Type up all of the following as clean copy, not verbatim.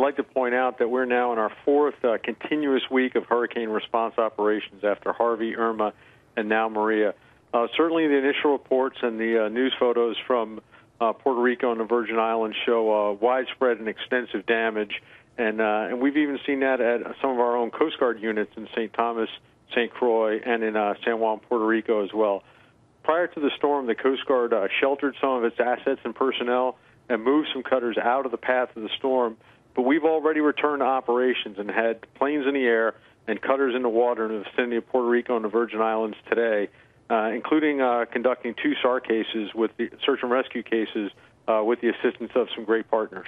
like to point out that we're now in our fourth continuous week of hurricane response operations after Harvey, Irma, and now Maria. Certainly the initial reports and the news photos from Puerto Rico and the Virgin Islands show widespread and extensive damage, and we've even seen that at some of our own Coast Guard units in St. Thomas, St. Croix, and in San Juan, Puerto Rico as well. Prior to the storm, the Coast Guard sheltered some of its assets and personnel and moved some cutters out of the path of the storm, but we've already returned to operations and had planes in the air and cutters in the water in the vicinity of Puerto Rico and the Virgin Islands today, including conducting 2 SAR cases with the search and rescue cases with the assistance of some great partners.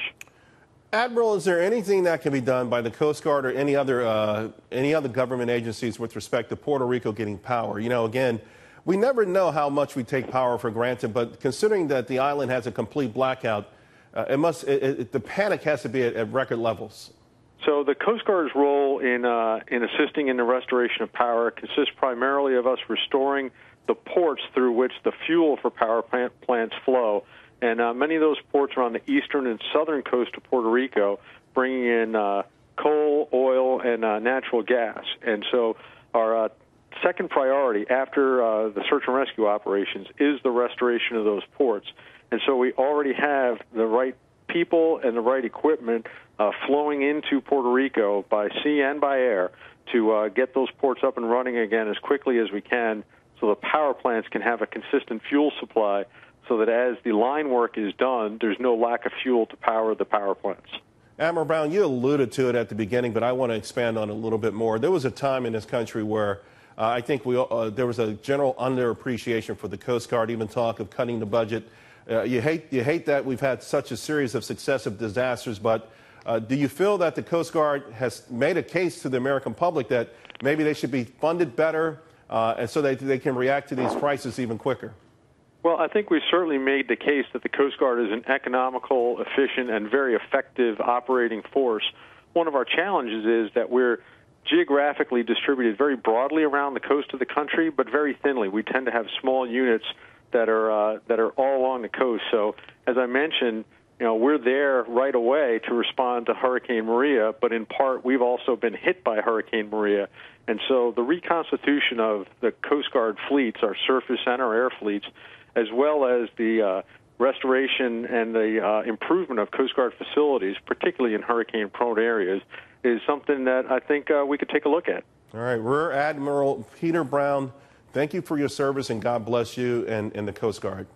Admiral, is there anything that can be done by the Coast Guard or any other government agencies with respect to Puerto Rico getting power? You know, again, we never know how much we take power for granted, but considering that the island has a complete blackout, the panic has to be at record levels. So the Coast Guard's role in assisting in the restoration of power consists primarily of us restoring the ports through which the fuel for power plants flow. And many of those ports are on the eastern and southern coast of Puerto Rico, bringing in coal, oil, and natural gas. And so our second priority after the search and rescue operations is the restoration of those ports. And so we already have the right people and the right equipment flowing into Puerto Rico by sea and by air to get those ports up and running again as quickly as we can so the power plants can have a consistent fuel supply so that as the line work is done, there's no lack of fuel to power the power plants. Admiral Brown, you alluded to it at the beginning, but I want to expand on it a little bit more. There was a time in this country where I think there was a general underappreciation for the Coast Guard, even talk of cutting the budget. You hate that we've had such a series of successive disasters, but do you feel that the Coast Guard has made a case to the American public that maybe they should be funded better and so that they can react to these crises even quicker? Well, I think we certainly made the case that the Coast Guard is an economical, efficient, and very effective operating force. One of our challenges is that we're geographically distributed very broadly around the coast of the country, but very thinly. We tend to have small units that are all along the coast. So, as I mentioned, you know, we're there right away to respond to Hurricane Maria, but in part we've also been hit by Hurricane Maria. And so the reconstitution of the Coast Guard fleets, our surface and our air fleets, as well as the restoration and the improvement of Coast Guard facilities, particularly in hurricane-prone areas, is something that I think we could take a look at. All right, Rear Admiral Peter Brown, thank you for your service, and God bless you and the Coast Guard.